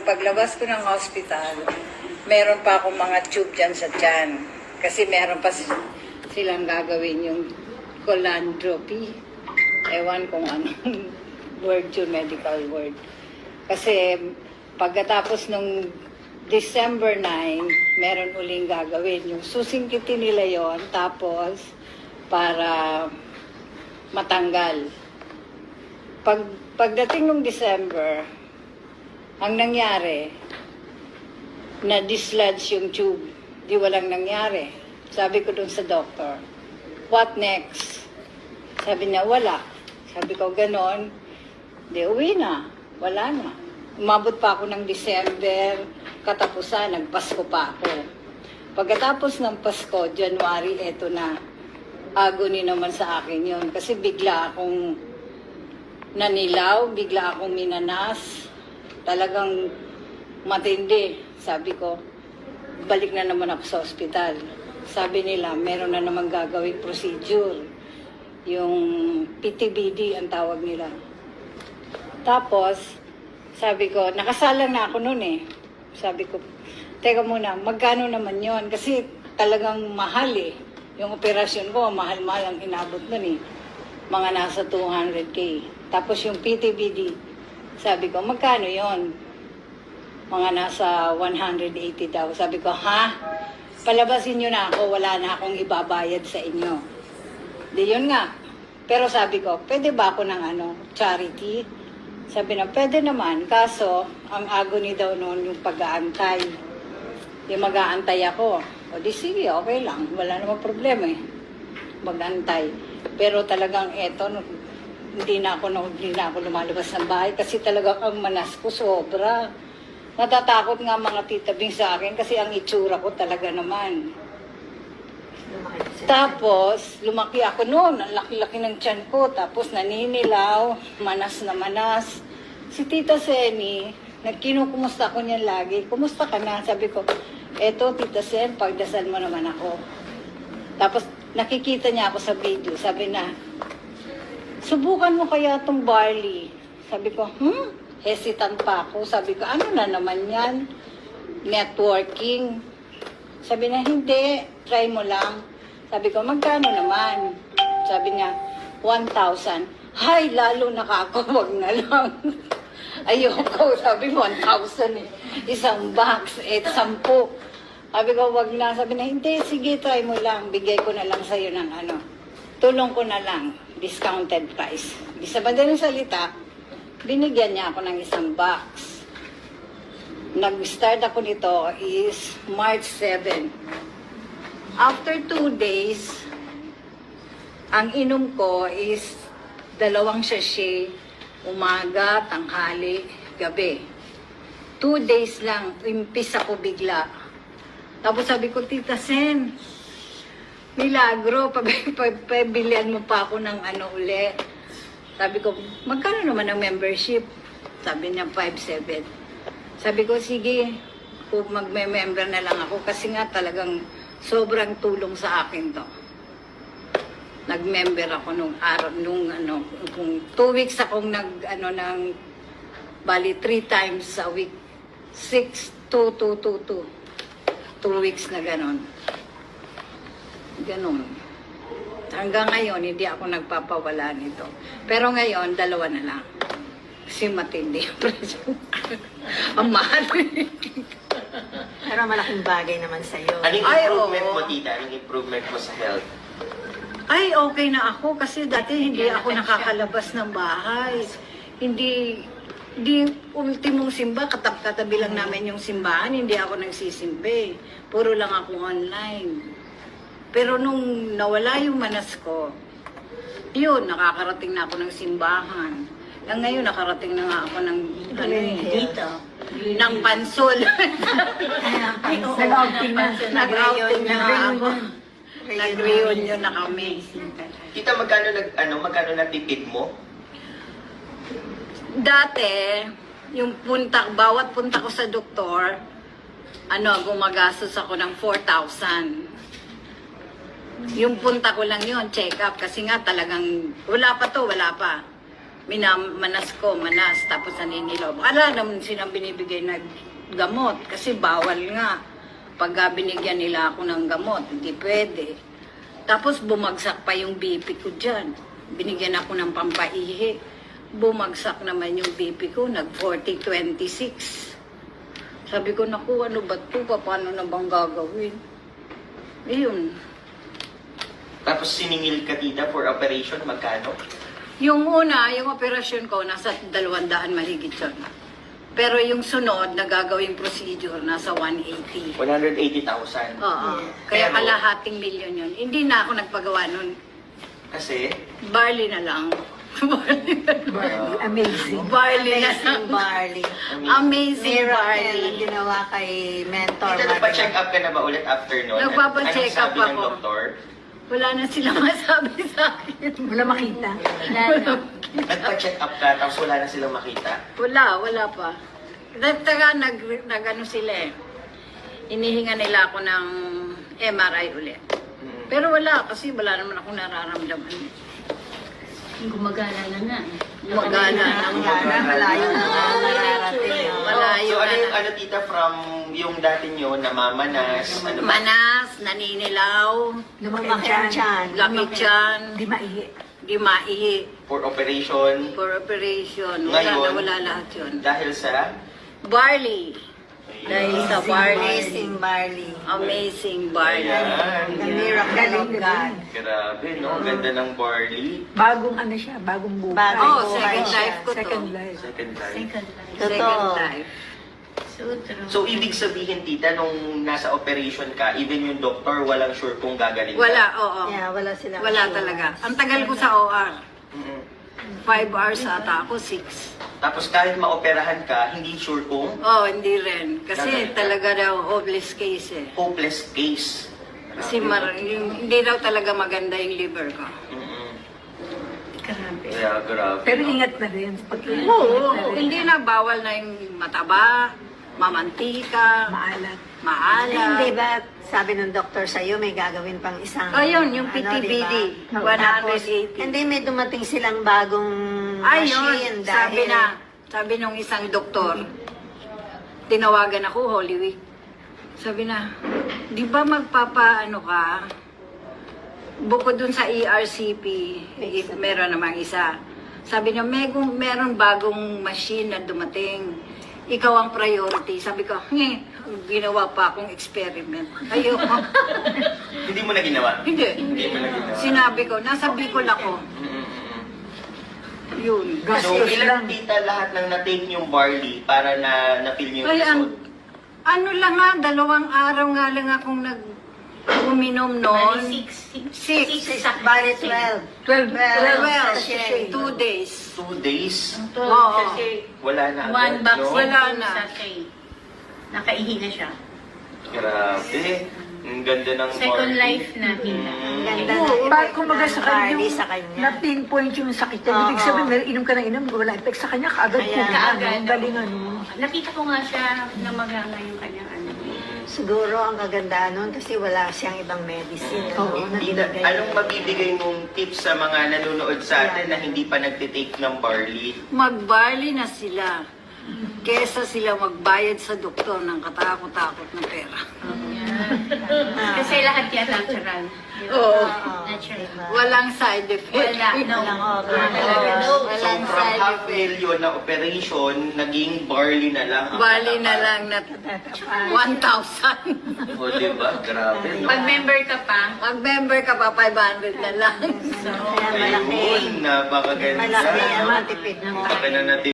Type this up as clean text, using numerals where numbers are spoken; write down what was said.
Paglabas ko ng hospital, meron pa akong mga tube dyan sa tiyan. Kasi meron pa silang gagawin yung colandropy. Ewan kung anong word yun, medical word. Kasi pagkatapos nung December 9, meron uling gagawin. Yung susingkitin nila yon, tapos para matanggal. Pagdating nung December, ang nangyari, na-dislodge yung tube. Di walang nangyari. Sabi ko dun sa doctor, what next? Sabi niya, wala. Sabi ko, ganon. Di, uwi na. Wala na. Umabot pa ako ng December, katapusan, nagpasko pa ako. Pagkatapos ng Pasko, January, eto na. Agony naman sa akin yon kasi bigla akong nanilaw, bigla akong minanas. Talagang matindi. Sabi ko, balik na naman ako sa ospital. Sabi nila, meron na naman gagawing procedure. Yung PTBD ang tawag nila. Tapos, sabi ko, nakasalang na ako noon eh. Sabi ko, teka muna, magkano naman yon? Kasi talagang mahal eh. Yung operasyon ko, mahal-mahal ang inabot nun eh. Mga nasa 200K. Tapos yung PTBD, sabi ko, magkano yon? Mga nasa 180 daw. Sabi ko, ha? Palabasin nyo na ako, wala na akong ibabayad sa inyo. Di yun nga. Pero sabi ko, pwede ba ako ng charity? Sabi na, pwede naman. Kaso, ang agony daw noon yung pag-aantay. Yung mag-aantay ako. O di sige, okay lang. Wala namang problema eh. Mag-antay. Pero talagang eto, hindi na ako lumalabas ng bahay kasi talagang ang manas ko sobra. Natatakot nga mga titabing sa akin kasi ang itsura ko talaga naman. Tapos, lumaki ako noon. Ang laki-laki ng tiyan ko. Tapos, naninilaw. Manas na manas. Si Tita Seni, kinukumusta ko niyan lagi. Kumusta ka na? Sabi ko, eto, Tita Sen, pagdasal mo naman ako. Tapos, nakikita niya ako sa video. Sabi na, subukan mo kaya itong barley. Sabi ko, hesitant pa ako. Sabi ko, ano na naman yan? Networking. Sabi na, hindi, try mo lang. Sabi ko, magkano naman? Sabi niya, 1,000. Hay, lalo na ako, wag na lang. Ayoko, sabi mo, 1,000 eh. Isang box, 10. Sabi ko, wag na. Sabi na, hindi, sige, try mo lang. Bigay ko na lang sa'yo ng tulong ko na lang, discounted price. Di sa madaling salita, binigyan niya ako ng isang box. Nag-start ako nito is March 7. After 2 days, ang inom ko is 2 sachet, umaga, tanghali, gabi. 2 days lang, impis ako bigla. Tapos sabi ko, Tita Sen, milagro, pabilihan mo pa ako ng uli. Sabi ko, magkano naman ang membership? Sabi niya, 5,700. Sabi ko, sige, kung magme-member na lang ako kasi nga talagang sobrang tulong sa akin to. Nag-member ako nung araw, kung 2 weeks akong bali 3 times a week. 6-2-2-2-2. 2 weeks na ganon. Ganon. Hanggang ngayon, hindi ako nagpapawala nito. Pero ngayon, 2 na lang. Kasi matindi yung presyo. Ang mahal. Pero malaking bagay naman sa'yo. Anong improvement mo, tita? Anong improvement mo sa health? Ay, okay na ako. Kasi dati hindi ako nakakalabas ng bahay. Hindi ultimong simba. Katabi lang namin yung simbahan. Hindi ako nagsisimba. Puro lang ako online. Pero nung nawala yung manas ko, yun, nakakarating na ako ng simbahan. Ang ngayon, nakarating na nga ako ng, dito, ng pansol. Nag-outing na. Nag-outing na nga ako. Nag-reunion na kami. Tita, magkano natipid mo? Dati, yung bawat punta ko sa doktor, gumagastos ako ng 4,000. Yung punta ko lang yun, check up. Kasi nga talagang, wala pa. minamanas ko, manas, tapos naninilaw. Wala naman silang binibigay na gamot kasi bawal nga. Pag binigyan nila ako ng gamot, hindi pwede. Tapos bumagsak pa yung BP ko dyan. Binigyan ako ng pampaihi. Bumagsak naman yung BP ko, nag 40-26. Sabi ko, naku, ano ba ito? Paano na bang gagawin? Ayun. Tapos siningil ka tita for operation, magkano? Yung una, yung operasyon ko, nasa 200 mahigit yun. Pero yung sunod na gagawing procedure, nasa 180. 180,000. Oo. Kaya Pero- kalahating milyon yun. Hindi na ako nagpagawa nun. Kasi, Barley na lang. Barley na lang. Amazing. Barley na lang. Amazing barley. Amazing Miracle barley. ang ginawa kay Mentor. tita, nagpa-check up ka na ba ulit after nun? Nagpapa-check up Anong sabi ng ako. doktor? Wala na silang masabi sa akin. Wala makita. Nagpa-check up ka, tapos wala na silang makita. Wala pa. Nagtaga, nag-ano sila eh. Inihinga nila ako ng MRI ulit. Pero wala, kasi wala naman ako nararamdaman. Gumagana na nga. Gumagana na. Malayo na nga nararating. Malayo So, ano na. yung ano tita from yung dati nyo, namamanas, ano ba? Manas, naninilaw, Lumaki ang tiyan. laki tiyan, Di maihi. di maihi, For operation, for operation. Wala Ngayon, na, wala lahat yun. dahil sa... Barley. Dahil sa barley. Amazing barley. Amazing barley. Ayan. The miracle of God. Grabe, no? Ganda ng barley. Bagong ano siya, bagong buhay. Bagong Oh, buhay second siya. life ko to. Second life. Second time. Second life. Second Totoo. life. So true. So, ibig sabihin, tita, nung nasa operation ka, even yung doktor, walang sure kung gagaling ka? Wala, oo. Yeah, wala silang Wala assurance. talaga. Ang tagal ko sa OR. Mm-mm. 5 hours ata ako, 6. Tapos kahit maoperahan ka, hindi sure kung Oh, hindi rin. Kasi Gagaling ka. talaga daw hopeless case eh. hopeless case. Kasi hindi daw talaga maganda yung liver ko. Mm-mm. Grabe. Kaya, grabe. Pero no? ingat na rin. Pag Oo, hindi na bawal na yung mataba, mamantika, maalat. maalat. Hindi ba, sabi ng doktor sa'yo, may gagawin pang isang... Ayun, yung ano, PTBD, diba? Tapos, 180. hindi, may dumating silang bagong Ayun, machine sabi nung isang doktor, tinawagan ako, Holy Week. Sabi na, di ba magpapaano ka? Bukod dun sa ERCP, meron namang isa. Sabi niya, meron bagong machine na dumating. Ikaw ang priority. Sabi ko, ginawa pa akong experiment. Ayoko. Hindi mo na ginawa? Hindi. Hindi mo na ginawa. Sinabi ko, nasa Bicol ako. Mm-mm. Yun. So, Gastos ilan lang. tita lahat ng na-take yung barley para na-feel nyo yung Kaya, result? ano lang nga, 2 araw nga lang akong uminom noon. Bali, 6. Bali, 12. 12. 12. sachet. 2 days. 2 days? Oo. Kasi Wala na one agad, box no? Wala yung na. sachet. Nakaihi na siya. Grabe. Ang ganda ng Second barley. life na tita. Ganda Oo, na parang kumbaga sa kanya, barley yung sa kanya. na-pinpoint yung sakit niya. Oo. Ibig sabihin, may inom ka na inom, wala effect sa kanya, kaagad Kaya, kumain. kaagad. Ang galing ano. Nakita ko nga siya na maganga yung kanyang ano. Siguro ang kagandaan nun kasi wala siyang ibang medicine Oo, na Tita, binigay. anong mabibigay mong tips sa mga nanonood sa atin na hindi pa nagtitake ng barley? Mag-barley na sila. Kesa sila magbayad sa doktor ng katakot-takot na pera. Kasi lahat yan natural. Oo. Natural. Diba? Walang side effect. Wala, no. Walang okay. Talaga, no. So, Walang from side half effect. million na operation, naging barley na lang. ang Barley na katapat. lang na 1,000. O, diba? Grabe, no? Pag member ka pa, Mag-member ka pa, 500 na lang. Kaya malaki. Ayun, napakaganda. Malaki ang matipid mo. Malaki na